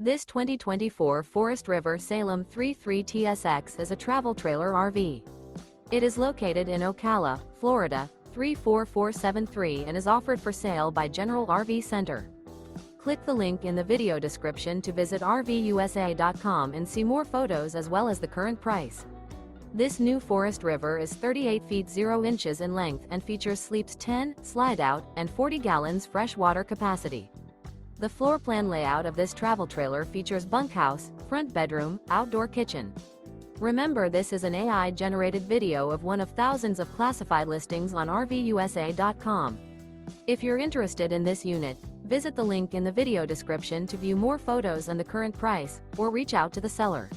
This 2024 Forest River Salem 33 TSX is a travel trailer RV. It is located in Ocala, Florida, 34473 and is offered for sale by General RV Center. Click the link in the video description to visit RVUSA.com and see more photos as well as the current price. This new Forest River is 38 feet 0 inches in length and features sleeps 10, Slideout, and 40 gallons fresh water capacity. The floor plan layout of this travel trailer features bunkhouse, front bedroom, outdoor kitchen. Remember, this is an AI-generated video of one of thousands of classified listings on RVUSA.com. If you're interested in this unit, visit the link in the video description to view more photos and the current price, or reach out to the seller.